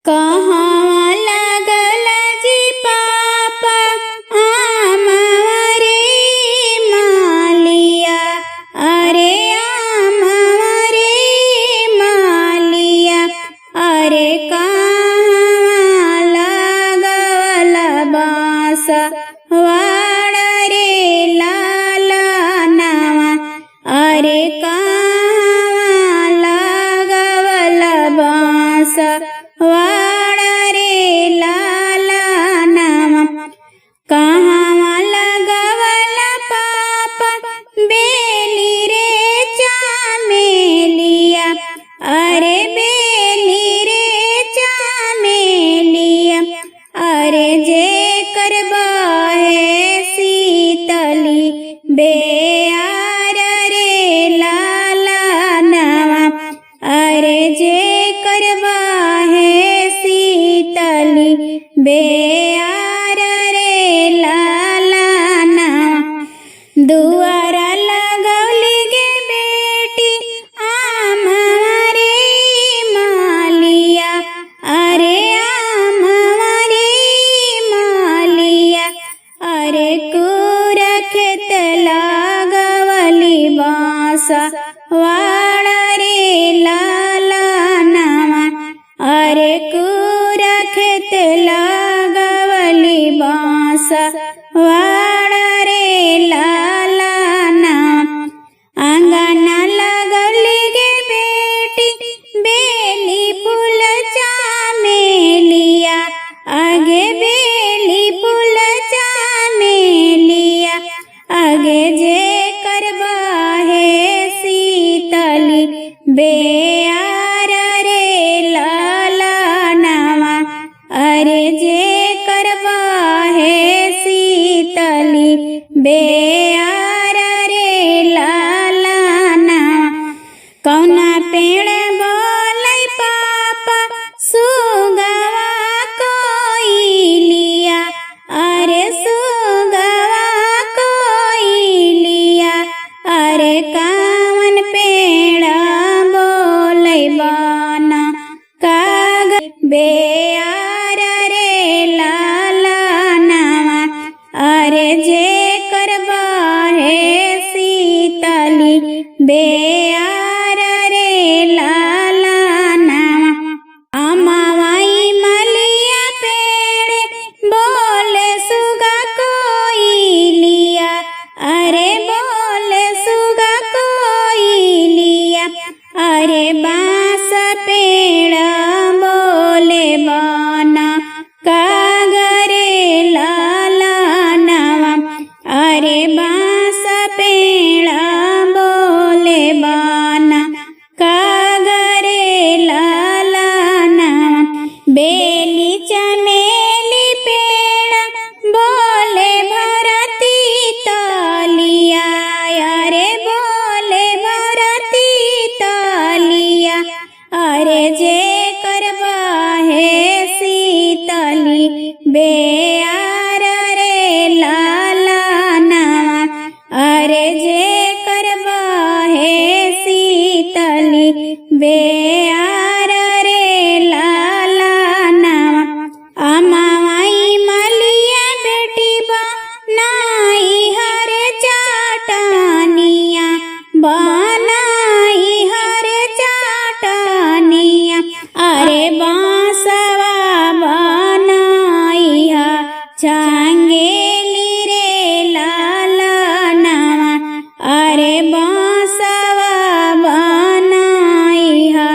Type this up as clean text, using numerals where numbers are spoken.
कहाँ लागल जी पापा आमरे मालिया, अरे आमरे मालिया, अरे कहाँ लागल बाँस वाड़ रे लाला नावा, अरे कहाँ लागल बाँस वाड़ रे लाला नावा, कहाँ लगवल पापा बेली रे चामेलिया, अरे बेली रे चामेलिया, अरे जे करबा है शीतली बेयार रे लाला नावा, अरे जे करबा है शीतली बेयार रे लाला नावा, दुआरा लगौली गे बेटी आमरे मालिया, अरे आमरे मालिया, अरे कुरा खेत लागवली बाँस वाड़ रे लाला नावा, अरे कुरा खेत लागवली बाँस वाड़ रे लाला नावा, आंगना लगौली गे बेटी बेली फूल चामेलिया, आगे बेली फूल चामेलिया, आगे जे करबा है शीतली बेयार रे लाला नावा, अरे जे करबा है शीतली बेयार रे लाला नावा, कौना पेड़ बोलै पापा सुगवा कोइलिया, अरे सुगवा कोइलिया, अरे कावन पेड़ बोलै बाना काग बेयार रे लाला नावा, अरे जे करबा है शीतली बेयार रे लाला नावा, अमावाई मलिया पेड़ बोले सुगा कोइलिया, अरे बोले सुगा कोइलिया, अरे बाँस पेड़ बोले बाना काग रे लाला नावा, अरे बाँस पेड़ बोले बाना काग रे लाला नावा, बेली चमेली पेड़ बोले भरती तलिया, अरे बोले भरती तलिया, अरे जे करबा है शीतली बेयार रे लाला नावा, अरे जे करबा है शीतली बेयार रे लाला नावा, अमावाई मलिया बेटी बनाई हरे चाटनिया, बनाई हरे चाटनिया, अरे बाँसवा बनाई हा चांगेली रे लाला नावा, अरे बाँसवा बनाई हा